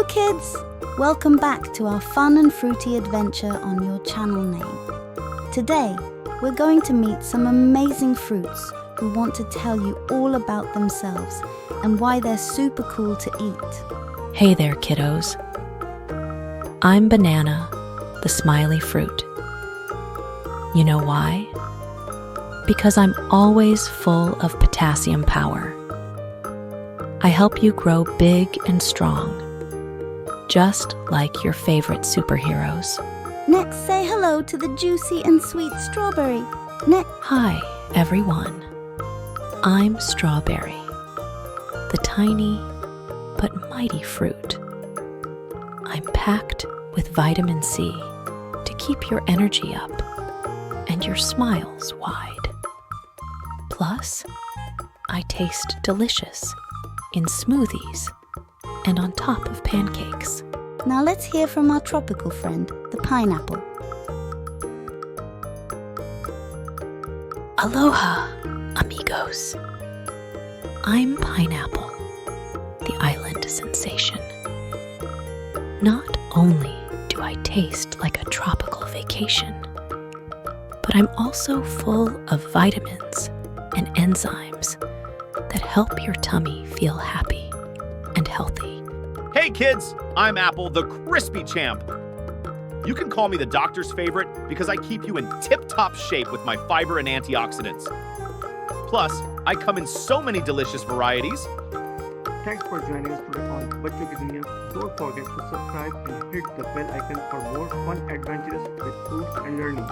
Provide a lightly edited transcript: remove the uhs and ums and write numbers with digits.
Hello kids! Welcome back to our fun and fruity adventure on your channel name. Today, we're going to meet some amazing fruits who want to tell you all about themselves and why they're super cool to eat. Hey there, kiddos. I'm Banana, the smiley fruit. You know why? Because I'm always full of potassium power. I help you grow big and strong, just like your favorite superheroes. Next, say hello to the juicy and sweet strawberry. Hi, everyone. I'm Strawberry, the tiny but mighty fruit. I'm packed with vitamin C to keep your energy up and your smiles wide. Plus, I taste delicious in smoothies and on top of pancakes. Now let's hear from our tropical friend, the pineapple. Aloha, amigos. I'm Pineapple, the island sensation. Not only do I taste like a tropical vacation, but I'm also full of vitamins and enzymes that help your tummy feel happy and healthy. Hey kids, I'm Apple, the crispy champ. You can call me the doctor's favorite because I keep you in tip-top shape with my fiber and antioxidants. Plus, I come in so many delicious varieties. Thanks for joining us today on Bachcho Ki Duniya. Don't forget to subscribe and hit the bell icon for more fun adventures with food and learning.